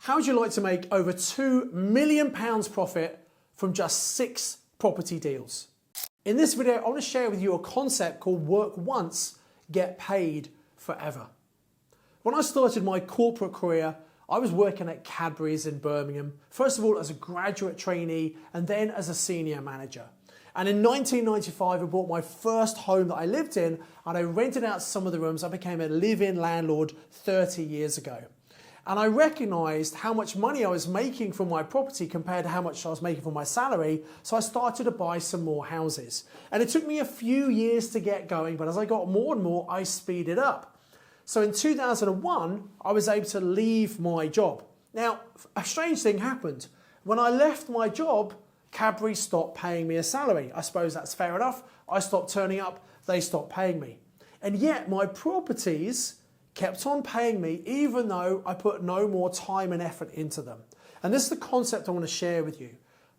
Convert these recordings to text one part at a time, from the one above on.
How would you like to make over £2 million profit from just 6 property deals? In this video, I want to share with you a concept called work once, get paid forever. When I started my corporate career, I was working at Cadbury's in Birmingham, first of all as a graduate trainee and then as a senior manager. And in 1995, I bought my first home that I lived in and I rented out some of the rooms. I became a live-in landlord 30 years ago. And I recognized how much money I was making from my property compared to how much I was making from my salary. So I started to buy some more houses. And it took me a few years to get going, but as I got more and more, I speeded up. So in 2001, I was able to leave my job. Now, a strange thing happened. When I left my job, Cadbury stopped paying me a salary. I suppose that's fair enough. I stopped turning up, they stopped paying me. And yet my properties kept on paying me even though I put no more time and effort into them. And this is the concept I want to share with you.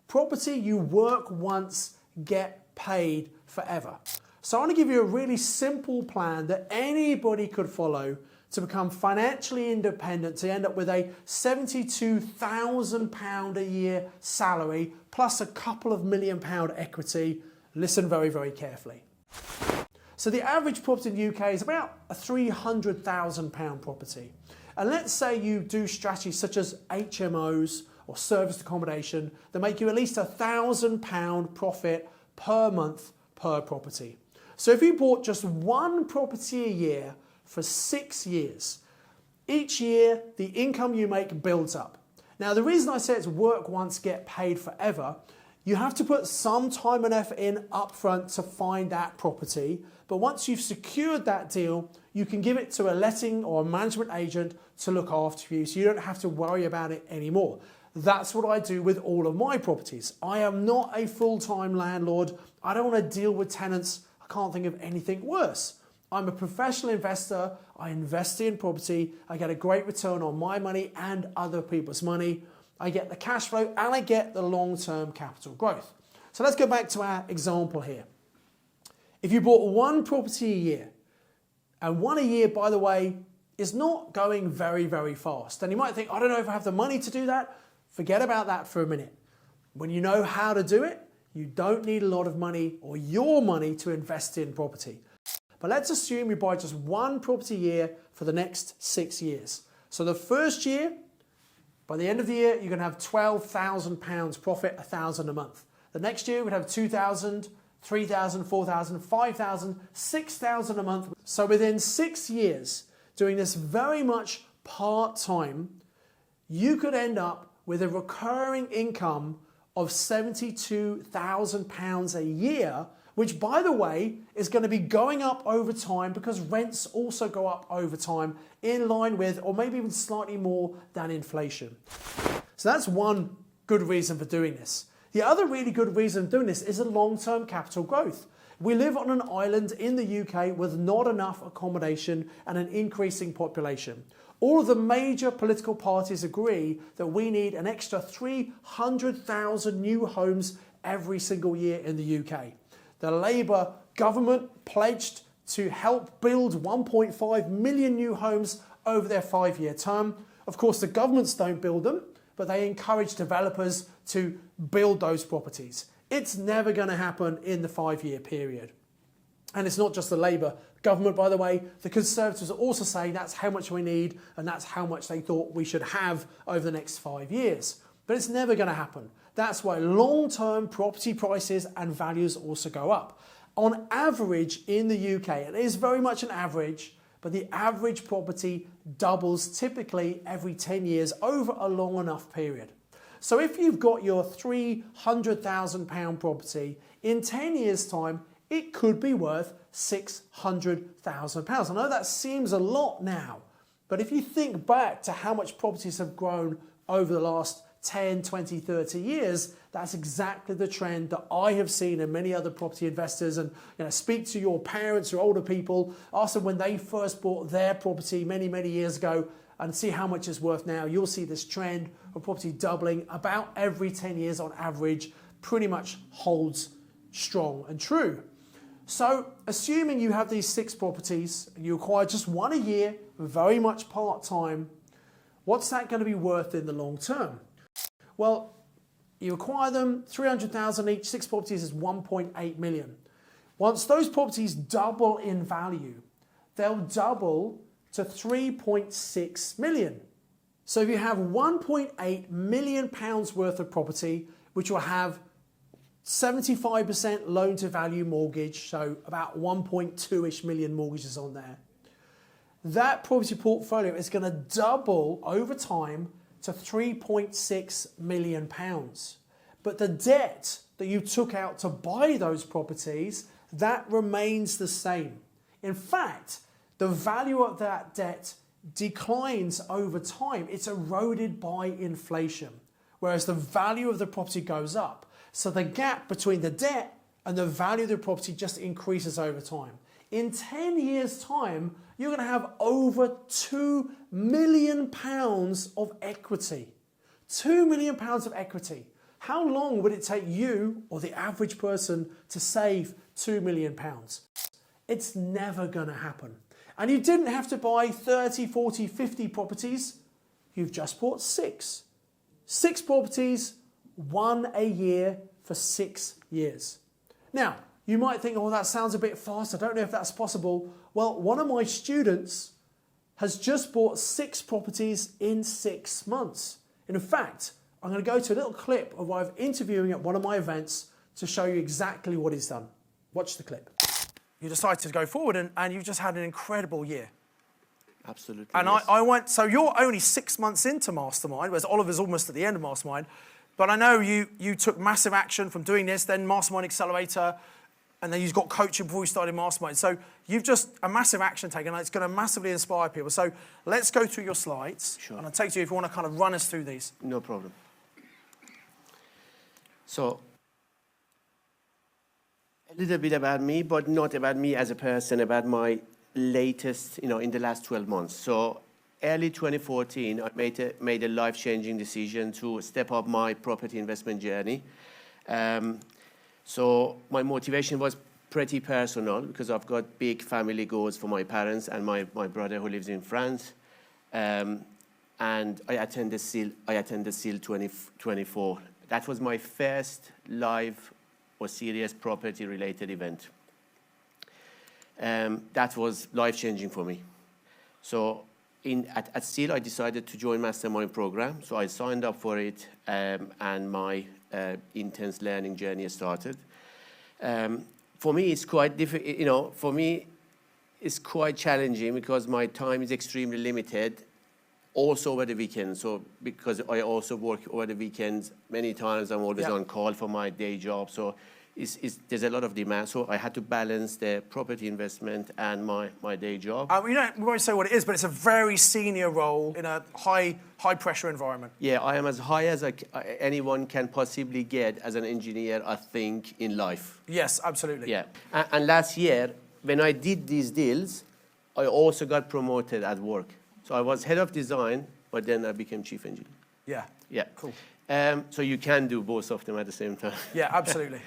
Property, you work once, get paid forever. So I want to give you a really simple plan that anybody could follow to become financially independent, to end up with a £72,000 a year salary plus a couple of £1 million equity. Listen very, very carefully. So the average property in the UK is about a £300,000 property. And let's say you do strategies such as HMOs or serviced accommodation that make you at least £1,000 profit per month per property. So if you bought just one property a year for 6 years, each year the income you make builds up. Now the reason I say it's work once, get paid forever, you have to put some time and effort in upfront to find that property, but once you've secured that deal, you can give it to a letting or a management agent to look after you, so you don't have to worry about it anymore. That's what I do with all of my properties. I am not a full-time landlord. I don't want to deal with tenants. I can't think of anything worse. I'm a professional investor. I invest in property. I get a great return on my money and other people's money. I get the cash flow and I get the long-term capital growth. So let's go back to our example here. If you bought one property a year, and one a year, by the way, is not going very, very fast. And you might think, I don't know if I have the money to do that. Forget about that for a minute. When you know how to do it, you don't need a lot of money or your money to invest in property. But let's assume you buy just one property a year for the next 6 years. So the first year, by the end of the year, you're going to have £12,000 profit, £1,000 a month. The next year, we'd have £2,000, £3,000, £4,000, £5,000, £6,000 a month. So within 6 years, doing this very much part-time, you could end up with a recurring income of £72,000 a year, which, by the way, is going to be going up over time because rents also go up over time in line with, or maybe even slightly more than inflation. So that's one good reason for doing this. The other really good reason for doing this is a long-term capital growth. We live on an island in the UK with not enough accommodation and an increasing population. All of the major political parties agree that we need an extra 300,000 new homes every single year in the UK. The Labour government pledged to help build 1.5 million new homes over their 5-year term. Of course, the governments don't build them, but they encourage developers to build those properties. It's never going to happen in the 5-year period. And it's not just the Labour government, by the way. The Conservatives are also saying that's how much we need and that's how much they thought we should have over the next 5 years. But it's never going to happen. That's why long-term property prices and values also go up. On average in the UK, it is very much an average, but the average property doubles typically every 10 years over a long enough period. So if you've got your £300,000 property, in 10 years' time, it could be worth £600,000. I know that seems a lot now, but if you think back to how much properties have grown over the last 10, 20, 30 years, that's exactly the trend that I have seen in many other property investors. And speak to your parents or older people, ask them when they first bought their property many, many years ago and see how much it's worth now. You'll see this trend of property doubling about every 10 years on average, pretty much holds strong and true. So assuming you have these 6 properties and you acquire just one a year, very much part-time, What's that going to be worth in the long term? Well, you acquire them, 300,000 each, 6 properties is 1.8 million. Once those properties double in value, they'll double to 3.6 million. So if you have 1.8 million pounds worth of property, which will have 75% loan to value mortgage, so about 1.2-ish million mortgages on there, that property portfolio is going to double over time to 3.6 million pounds. But the debt that you took out to buy those properties, that remains the same. In fact, the value of that debt declines over time. It's eroded by inflation, whereas the value of the property goes up. So the gap between the debt and the value of the property just increases over time. In 10 years' time, you're going to have over £2 million of equity. £2 million of equity. How long would it take you or the average person to save £2 million? It's never going to happen. And you didn't have to buy 30, 40, 50 properties. You've just bought 6. 6 properties, 1 a year for 6 years. Now, you might think, oh, that sounds a bit fast. I don't know if that's possible. Well, one of my students has just bought 6 properties in 6 months. In fact, I'm going to go to a little clip of what I'm interviewing at one of my events to show you exactly what he's done. Watch the clip. You decided to go forward and you've just had an incredible year. Absolutely. And yes. I went, so you're only 6 months into Mastermind, whereas Oliver's almost at the end of Mastermind. But I know you took massive action from doing this, then Mastermind Accelerator, and then you've got coaching before you started Mastermind. So you've just a massive action taken, and it's going to massively inspire people. So let's go through your slides. Sure. And I'll take to you if you want to kind of run us through these. No problem. So, a little bit about me, but not about me as a person, about my latest, in the last 12 months. So, early 2014, I made a life-changing decision to step up my property investment journey. So, my motivation was pretty personal because I've got big family goals for my parents and my brother who lives in France. And I attended SEAL 2024. That was my first live or serious property-related event. That was life-changing for me. So at SEAL, I decided to join Mastermind program. So I signed up for it, and my intense learning journey started. For me, it's quite difficult. For me, it's quite challenging because my time is extremely limited. Also over the weekends, so because I also work over the weekends many times, I'm always on call for my day job, so there's a lot of demand, so I had to balance the property investment and my day job. We won't say what it is, but it's a very senior role in a high pressure environment. Yeah, I am as high as anyone can possibly get as an engineer, I think, in life. Yes, absolutely. Yeah, and last year, when I did these deals, I also got promoted at work. So I was head of design, but then I became chief engineer. Yeah. Yeah. Cool. So you can do both of them at the same time. Yeah, absolutely.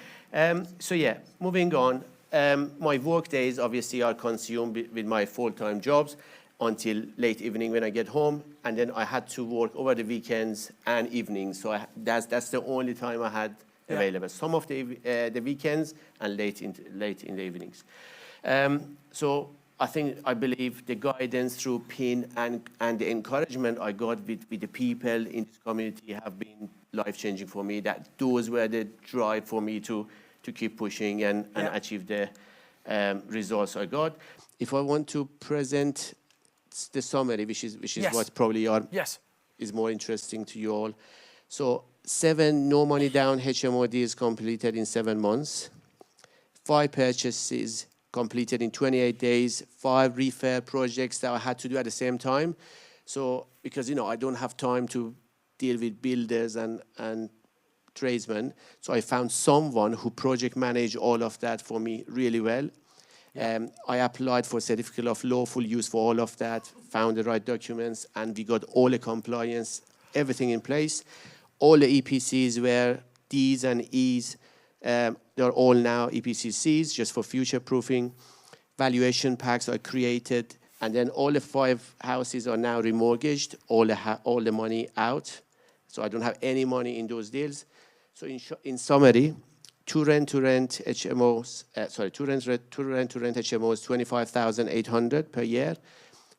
So yeah, moving on. My work days obviously are consumed with my full-time jobs until late evening when I get home, and then I had to work over the weekends and evenings. So that's the only time I had available. Some of the weekends and late in the evenings. So I believe the guidance through PIN and the encouragement I got with the people in this community have been life-changing for me. Those were the drive for me to keep pushing and achieve the results I got. If I want to present the summary, which is what probably is more interesting to you all. So 7 no money down HMO deals completed in 7 months, 5 purchases completed in 28 days, 5 refair projects that I had to do at the same time. So, because, I don't have time to deal with builders and tradesmen, so I found someone who project managed all of that for me really well. I applied for certificate of lawful use for all of that, found the right documents, and we got all the compliance, everything in place. All the EPCs were Ds and Es. They're all now EPCCs, just for future proofing. Valuation packs are created And then all the 5 houses are now remortgaged, all the money out. So I don't have any money in those deals. So in summary, two rent-to-rent HMOs, HMOs, 25,800 per year.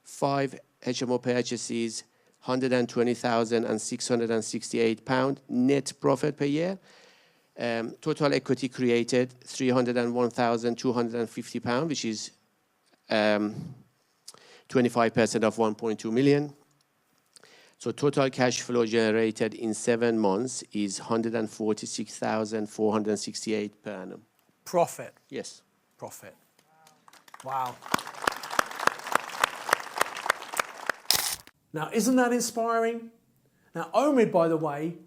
5 HMO purchases, £120,668 net profit per year. Total equity created, £301,250, which is 25% of 1.2 million. So total cash flow generated in 7 months is 146,468 per annum. Profit. Yes. Profit. Wow. Now, isn't that inspiring? Now, Omid, by the way,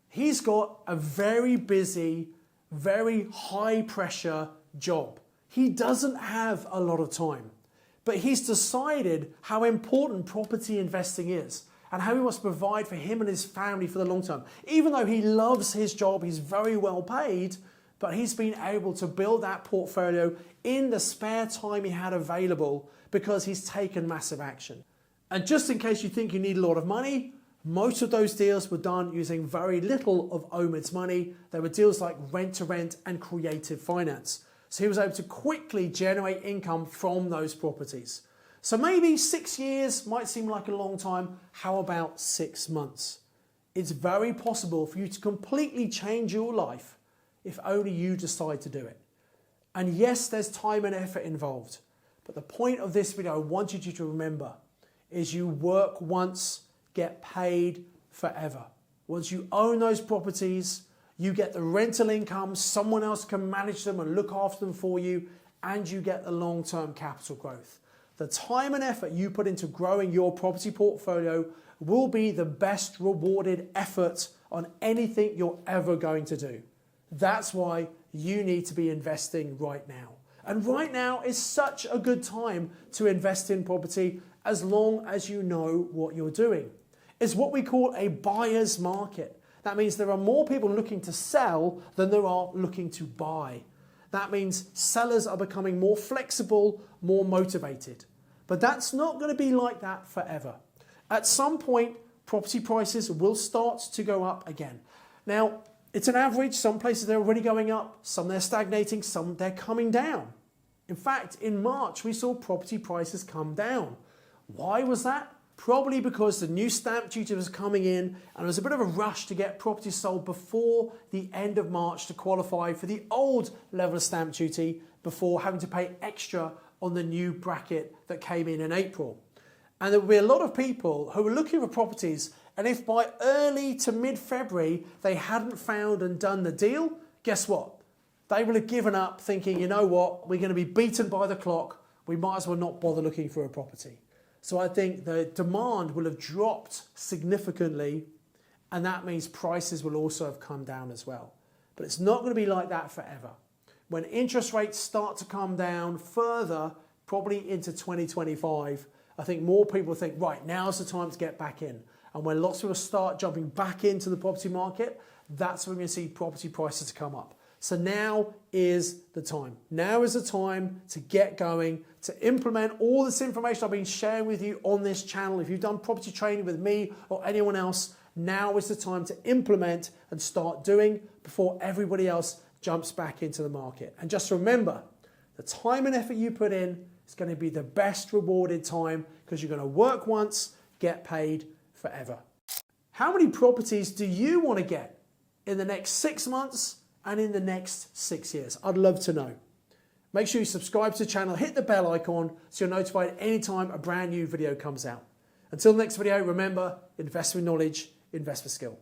he's got a very busy, very high pressure job. He doesn't have a lot of time, but he's decided how important property investing is and how he wants to provide for him and his family for the long term. Even though he loves his job, he's very well paid, but he's been able to build that portfolio in the spare time he had available because he's taken massive action. And just in case you think you need a lot of money, most of those deals were done using very little of Omid's money. They were deals like rent-to-rent and creative finance. So he was able to quickly generate income from those properties. So maybe 6 years might seem like a long time. How about 6 months? It's very possible for you to completely change your life if only you decide to do it. And yes, there's time and effort involved. But the point of this video I wanted you to remember is you work once, get paid forever. Once you own those properties, you get the rental income, someone else can manage them and look after them for you, and you get the long-term capital growth. The time and effort you put into growing your property portfolio will be the best rewarded effort on anything you're ever going to do. That's why you need to be investing right now. And right now is such a good time to invest in property as long as you know what you're doing. It's what we call a buyer's market. That means there are more people looking to sell than there are looking to buy. That means sellers are becoming more flexible, more motivated. But that's not going to be like that forever. At some point, property prices will start to go up again. Now, it's an average. Some places they're already going up, some they're stagnating, some they're coming down. In fact, in March, we saw property prices come down. Why was that? Probably because the new stamp duty was coming in and there was a bit of a rush to get properties sold before the end of March to qualify for the old level of stamp duty before having to pay extra on the new bracket that came in April. And there will be a lot of people who were looking for properties, and if by early to mid-February they hadn't found and done the deal, guess what? They will have given up thinking, you know what, we're going to be beaten by the clock, we might as well not bother looking for a property. So I think the demand will have dropped significantly, and that means prices will also have come down as well. But it's not going to be like that forever. When interest rates start to come down further, probably into 2025, I think more people think, right, now's the time to get back in. And when lots of people start jumping back into the property market, that's when we're going to see property prices come up. So now is the time. Now is the time to get going, to implement all this information I've been sharing with you on this channel. If you've done property training with me or anyone else, now is the time to implement and start doing before everybody else jumps back into the market. And just remember, the time and effort you put in is going to be the best rewarded time because you're going to work once, get paid forever. How many properties do you want to get in the next 6 months and in the next 6 years? I'd love to know. Make sure you subscribe to the channel, hit the bell icon so you're notified anytime a brand new video comes out. Until the next video, remember, invest with knowledge, invest with skill.